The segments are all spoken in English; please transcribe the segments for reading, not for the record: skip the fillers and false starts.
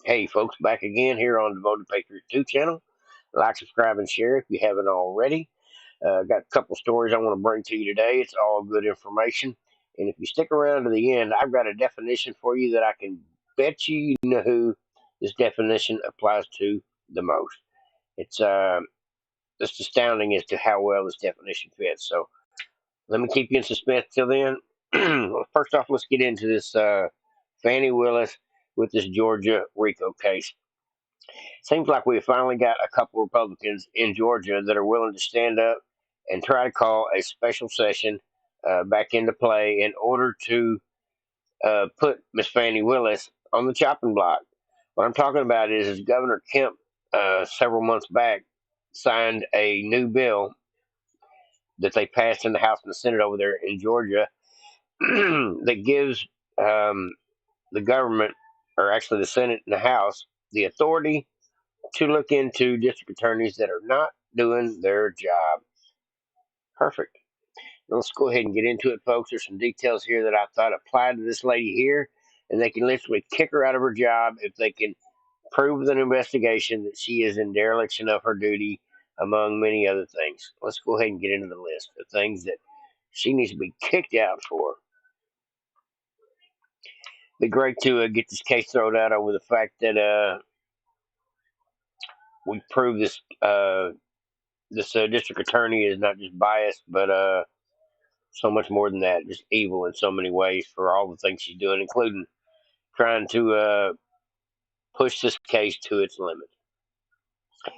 Hey, folks, back again here on Devoted Patriot 2 channel. Like, subscribe, and share if you haven't already. Got a couple stories I want to bring to you today. It's all good information. And if you stick around to the end, I've got a definition for you that I can bet you know who this definition applies to the most. It's just astounding as to how well this definition fits. So let me keep you in suspense till then. First off, let's get into this Fani Willis with this Georgia RICO case. Seems like we finally got a couple Republicans in Georgia that are willing to stand up and try to call a special session back into play in order to put Miss Fani Willis on the chopping block. What I'm talking about is Governor Kemp several months back signed a new bill that they passed in the House and the Senate over there in Georgia that gives the government, or actually the Senate and the House, the authority to look into district attorneys that are not doing their job. Perfect. Now let's go ahead and get into it, folks. There's some details here that I thought applied to this lady here, and they can literally kick her out of her job if they can prove with an investigation that she is in dereliction of her duty, among many other things. Let's go ahead and get into the list of things that she needs to be kicked out for. Be great to get this case thrown out over the fact that we prove this district attorney is not just biased, but so much more than that, just evil in so many ways for all the things she's doing, including trying to push this case to its limit. It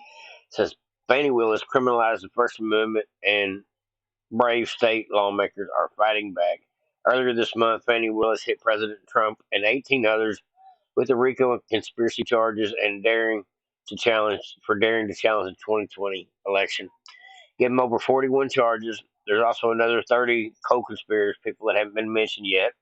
says Fani Willis criminalized the First Amendment, and brave state lawmakers are fighting back. Earlier this month, Fani Willis hit President Trump and 18 others with the RICO conspiracy charges and daring to challenge the 2020 election. Give him over 41 charges. There's also another 30 co-conspirators, people that haven't been mentioned yet.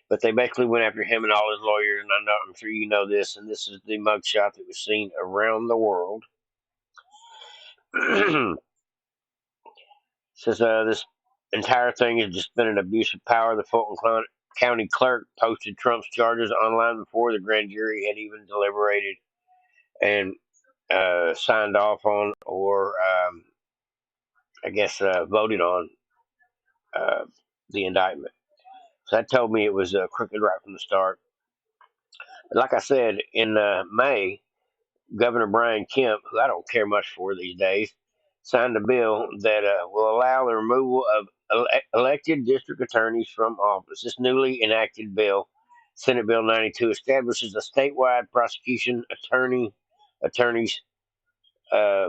But they basically went after him and all his lawyers, and I'm sure you know this, and this is the mugshot that was seen around the world. Says this entire thing has just been an abuse of power. The Fulton County clerk posted Trump's charges online before the grand jury had even deliberated and signed off on, or I guess voted on the indictment. So that told me it was crooked right from the start. But like I said, in May, Governor Brian Kemp, who I don't care much for these days, signed a bill that will allow the removal of elected district attorneys from office. This newly enacted bill, Senate Bill 92, establishes a statewide prosecution attorneys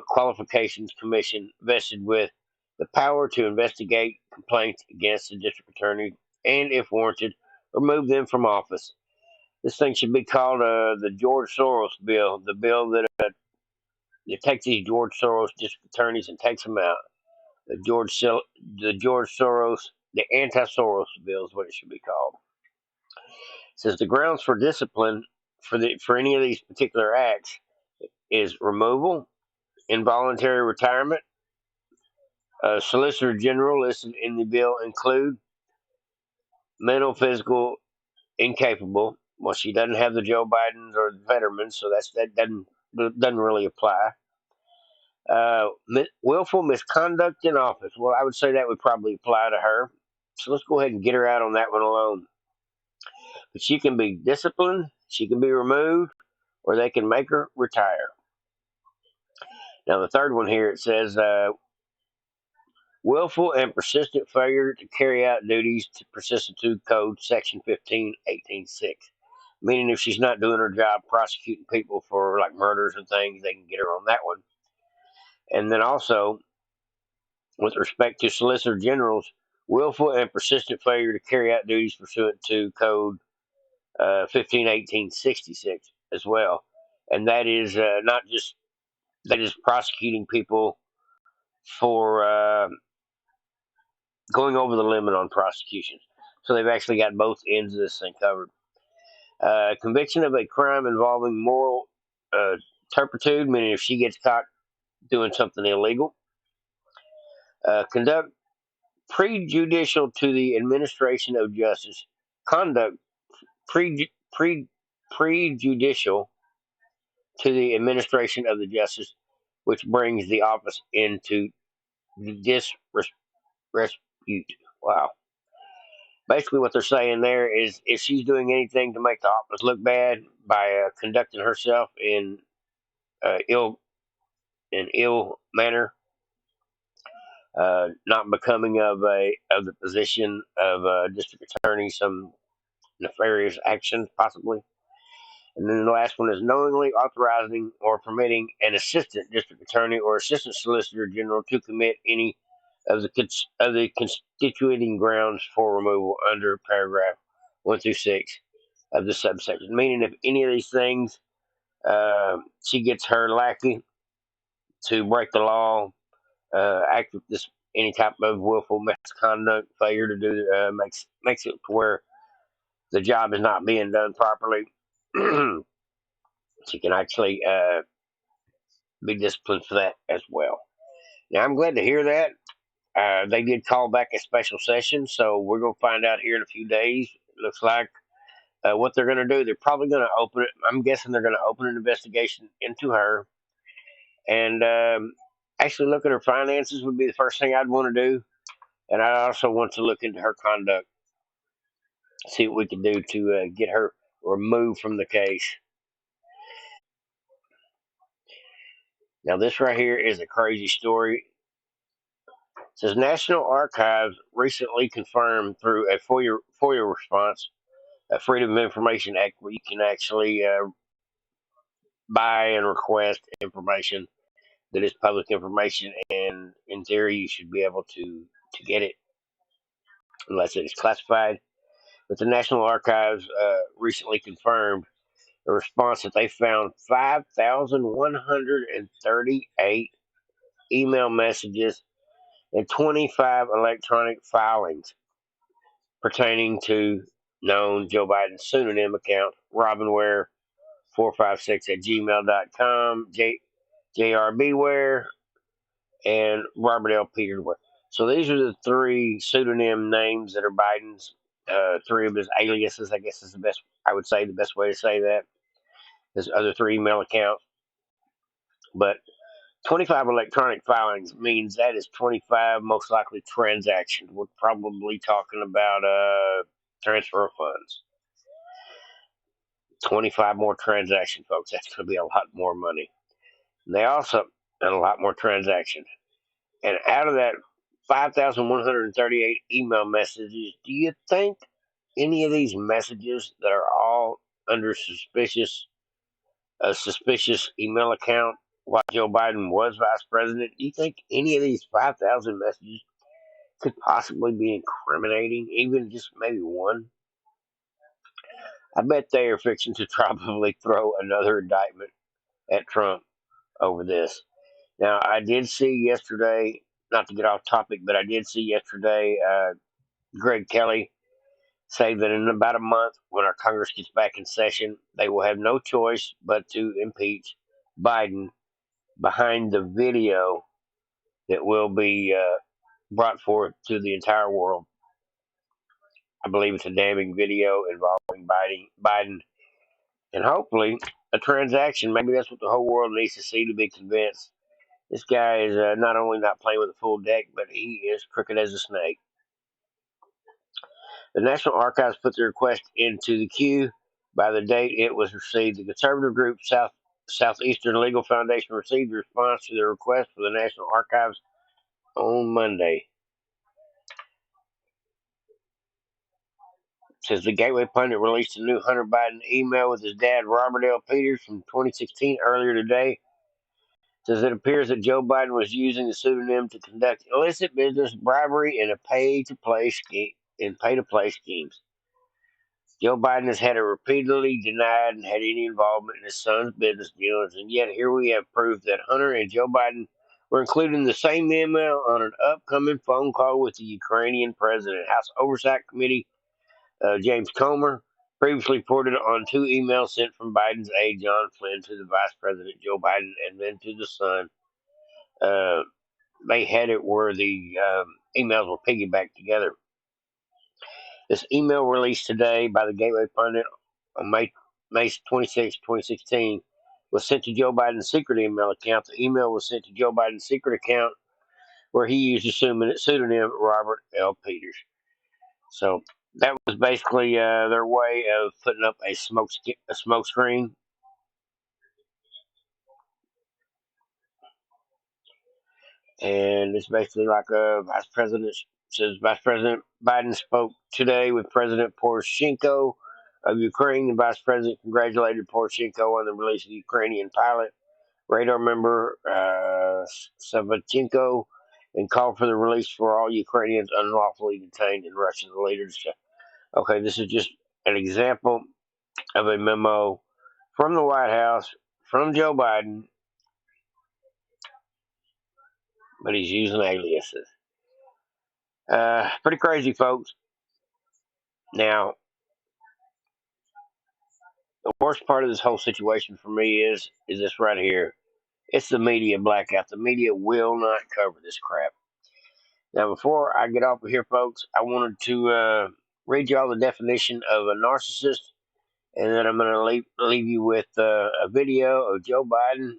qualifications commission vested with the power to investigate complaints against the district attorney and, if warranted, remove them from office. This thing should be called the George Soros bill, the bill that takes these George Soros district attorneys and takes them out. The George Soros, the anti-Soros bill is what it should be called. It says the grounds for discipline for any of these particular acts is removal, involuntary retirement. Solicitor General listed in the bill include mental, physical, incapable. Well, she doesn't have the Joe Bidens or the Fettermans, so that doesn't really apply. Willful misconduct in office. Well, I would say that would probably apply to her. So let's go ahead and get her out on that one alone. But she can be disciplined, she can be removed, or they can make her retire. Now, the third one here, it says willful and persistent failure to carry out duties to Persistent Code Section 15.18.6. Meaning if she's not doing her job prosecuting people for like murders and things, they can get her on that one. And then also, with respect to Solicitor General's willful and persistent failure to carry out duties pursuant to Code 15.18.66 as well. And that is not just, that is prosecuting people for going over the limit on prosecutions. So they've actually got both ends of this thing covered. Conviction of a crime involving moral turpitude, meaning if she gets caught doing something illegal. Conduct prejudicial to the administration of justice. Conduct prejudicial prejudicial to the administration of the justice, which brings the office into disrepute. Wow. Basically, what they're saying there is if she's doing anything to make the office look bad by conducting herself in ill manner, not becoming of the position of district attorney, some nefarious actions possibly. And then the last one is knowingly authorizing or permitting an assistant district attorney or assistant solicitor general to commit any of the constituting grounds for removal under paragraph 1 through 6 of the subsection. Meaning, if any of these things, she gets her lackey to break the law, act with this any type of willful misconduct, failure to do makes it to where the job is not being done properly. She can actually be disciplined for that as well. Now, I'm glad to hear that. They did call back a special session, so we're going to find out here in a few days. It looks like what they're going to do. They're probably going to open it. I'm guessing they're going to open an investigation into her, and actually look at her finances would be the first thing I'd want to do. And I also want to look into her conduct, see what we can do to get her removed from the case. Now, this right here is a crazy story. It says National Archives recently confirmed through a FOIA response, a Freedom of Information Act, where you can actually buy and request information that is public information, and in theory, you should be able to get it unless it is classified. But the National Archives recently confirmed a response that they found 5,138 email messages and 25 electronic filings pertaining to known Joe Biden's pseudonym account, Robinware456 at gmail.com, JRBware, and Robert L. Petersware. So these are the three pseudonym names that are Biden's, three of his aliases, I guess is the best, I would say the best way to say that. His other three email accounts. But 25 electronic filings means that is 25 most likely transactions. We're probably talking about transfer of funds. 25 more transactions, folks. That's going to be a lot more money. And they also, and a lot more transactions. And out of that 5,138 email messages, do you think any of these messages that are all under a suspicious email account while Joe Biden was vice president, do you think any of these 5,000 messages could possibly be incriminating, even just maybe one? I bet they are fixing to probably throw another indictment at Trump over this. Now, I did see yesterday, not to get off topic, but I did see yesterday Greg Kelly say that in about a month, when our Congress gets back in session, they will have no choice but to impeach Biden behind the video that will be brought forth to the entire world. I believe it's a damning video involving Biden, and hopefully a transaction. Maybe that's what the whole world needs to see to be convinced. This guy is not only not playing with a full deck, but he is crooked as a snake. The National Archives put the request into the queue by the date it was received. The conservative group Southeastern Legal Foundation received a response to the request for the National Archives on Monday. It says the Gateway Pundit released a new Hunter Biden email with his dad, Robert L. Peters, from 2016 earlier today. It says it appears that Joe Biden was using the pseudonym to conduct illicit business, bribery, and pay-to-play schemes. Joe Biden has had repeatedly denied and had any involvement in his son's business dealings, and yet here we have proof that Hunter and Joe Biden were included in the same email on an upcoming phone call with the Ukrainian president. House Oversight Committee James Comer previously reported on two emails sent from Biden's aide John Flynn to the Vice President Joe Biden and then to the son. They had it where the emails were piggybacked together. This email released today by the Gateway Pundit on May May 26, 2016, was sent to Joe Biden's secret email account. The email was sent to Joe Biden's secret account where he used the pseudonym Robert L. Peters. So that was basically their way of putting up a smoke screen. And it's basically like Vice President Biden spoke today with President Poroshenko of Ukraine. The Vice President congratulated Poroshenko on the release of the Ukrainian pilot radar member Savchenko and called for the release for all Ukrainians unlawfully detained in Russian leadership. Okay, this is just an example of a memo from the White House from Joe Biden, but he's using aliases. Pretty crazy, folks. Now, the worst part of this whole situation for me is this right here. It's the media blackout. The media will not cover this crap. Now, before I get off of here, folks, I wanted to read you all the definition of a narcissist, and then I'm going to leave you with a video of Joe Biden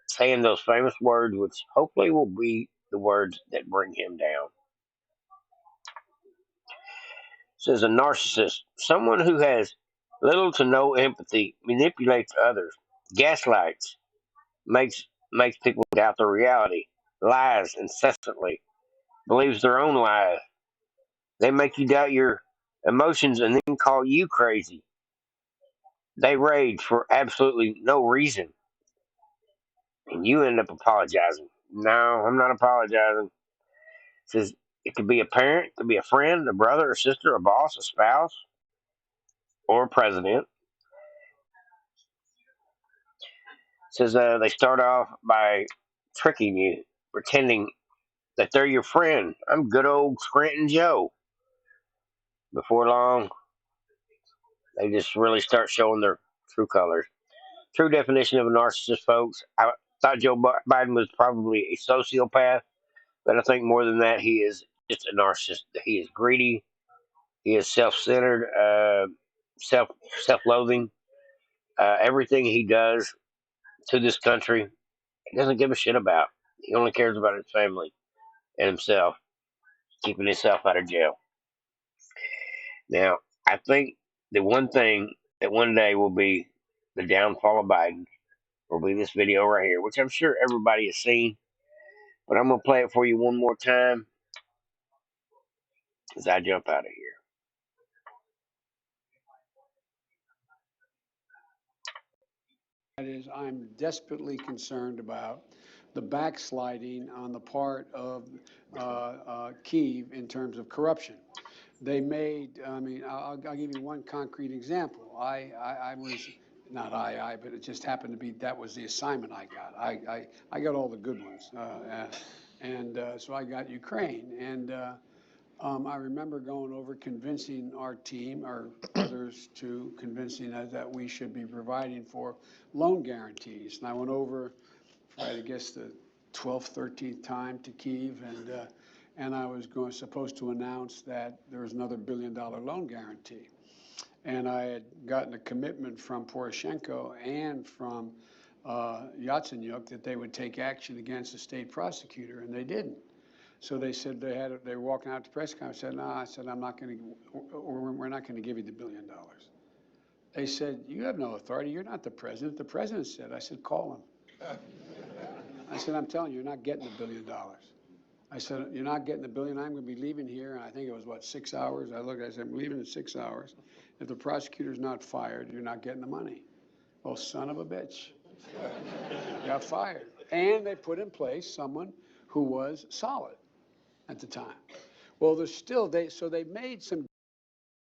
saying those famous words, which hopefully will be the words that bring him down. It says a narcissist, someone who has little to no empathy, manipulates others, gaslights, makes people doubt the reality, lies incessantly, believes their own lies. They make you doubt your emotions and then call you crazy. They rage for absolutely no reason, and you end up apologizing. No, I'm not apologizing. It says it could be a parent, it could be a friend, a brother, a sister, a boss, a spouse, or a president. It says they start off by tricking you, pretending that they're your friend. I'm good old Scranton Joe. Before long, they just really start showing their true colors. True definition of a narcissist, folks. I thought Joe Biden was probably a sociopath, but I think more than that, he is just a narcissist. He is greedy. He is self-centered, self-loathing. Everything he does to this country, he doesn't give a shit about. He only cares about his family and himself, keeping himself out of jail. Now, I think the one thing that one day will be the downfall of Biden will be this video right here, which I'm sure everybody has seen, but I'm going to play it for you one more time as I jump out of here. That is, I'm desperately concerned about the backsliding on the part of Kyiv in terms of corruption. They made, I mean, I'll give you one concrete example. I was, not but it just happened to be, that was the assignment I got. I got all the good ones. So I got Ukraine. And I remember going over convincing our team, or others, to convincing us that we should be providing for loan guarantees. And I went over, I guess, the 12th, 13th time to Kyiv, and I was supposed to announce that there was another $1 billion loan guarantee. And I had gotten a commitment from Poroshenko and from Yatsenyuk that they would take action against the state prosecutor, and they didn't. So they said they were walking out to press conference. I said, no, I said, we're not going to give you the $1 billion. They said, you have no authority. You're not the president. The president said. I said, call him. I said, I'm telling you, you're not getting the $1 billion. I said, you're not getting the $1 billion. I'm going to be leaving here. And I think it was, what, 6 hours? I said, I'm leaving in 6 hours. If the prosecutor's not fired, you're not getting the money. Oh, son of a bitch. Got fired. And they put in place someone who was solid at the time. Well, there's still, so they made some